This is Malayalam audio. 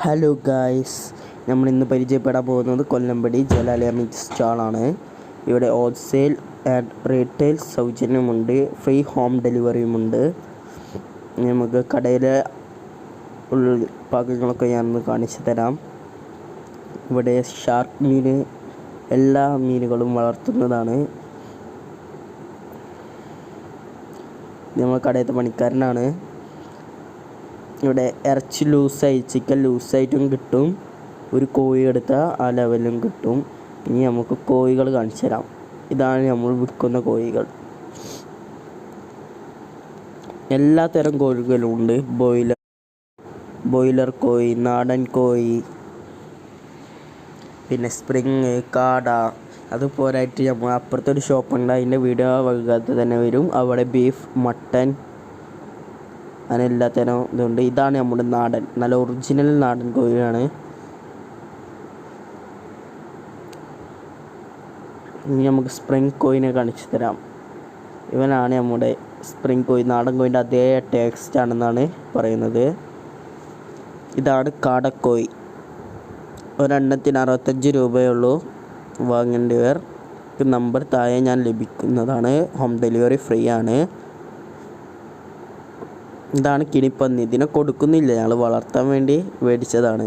ഹലോ ഗായ്സ്, നമ്മളിന്ന് പരിചയപ്പെടാൻ പോകുന്നത് കൊല്ലമ്പടി ജലാലയ മീറ്റ് സ്റ്റാളാണ്. ഇവിടെ ഹോൾസെയിൽ ആൻഡ് റീറ്റെയിൽ സൗജന്യമുണ്ട്, ഫ്രീ ഹോം ഡെലിവറിയുമുണ്ട്. നമുക്ക് കടയിലെ ഭാഗങ്ങളൊക്കെ ഞാനൊന്ന് കാണിച്ചു തരാം. ഇവിടെ ഷാർക്ക് മീൻ, എല്ലാ മീനുകളും വളർത്തുന്നതാണ്. നമ്മൾ കടയിലത്തെ പണിക്കാരനാണ്. ഇവിടെ ഇറച്ചി ലൂസായി, ചിക്കൻ ലൂസായിട്ടും കിട്ടും, ഒരു കോഴി എടുത്താൽ ആ ലെവലും കിട്ടും. ഇനി നമുക്ക് കോഴികൾ കാണിച്ചു തരാം. ഇതാണ് നമ്മൾ വിൽക്കുന്ന കോഴികൾ. എല്ലാ തരം കോഴികളും ഉണ്ട്. ബോയിലർ കോഴി, നാടൻ കോഴി, പിന്നെ സ്പ്രിങ്, കാട. അതുപോരായിട്ട് നമ്മൾ അപ്പുറത്തൊരു ഷോപ്പുണ്ട്, അതിൻ്റെ വീഡിയോ വൈകാതെ തന്നെ വരും. അവിടെ ബീഫ്, മട്ടൻ, അങ്ങനെ എല്ലാത്തരം ഇതുണ്ട്. ഇതാണ് നമ്മുടെ നാടൻ, നല്ല ഒറിജിനൽ നാടൻ കോഴിയാണ്. ഇനി നമുക്ക് സ്പ്രിങ് കോഴിനെ കാണിച്ചു തരാം. ഇവനാണ് നമ്മുടെ സ്പ്രിങ് കോഴി. നാടൻ കോഴിൻ്റെ അതേ ടേസ്റ്റ് ആണെന്നാണ് പറയുന്നത്. ഇതാണ് കാടക്കോഴി. ഒരെണ്ണത്തിന് 65 രൂപയുള്ളൂ. വാങ്ങേണ്ടവർ നമ്പർ താഴെ ഞാൻ ലഭിക്കുന്നതാണ്. ഹോം ഡെലിവറി ഫ്രീ ആണ്. ഇതാണ് കിണിപ്പന്നി. ഇതിനെ കൊടുക്കുന്നില്ല, ഞങ്ങൾ വളർത്താൻ വേണ്ടി മേടിച്ചതാണ്.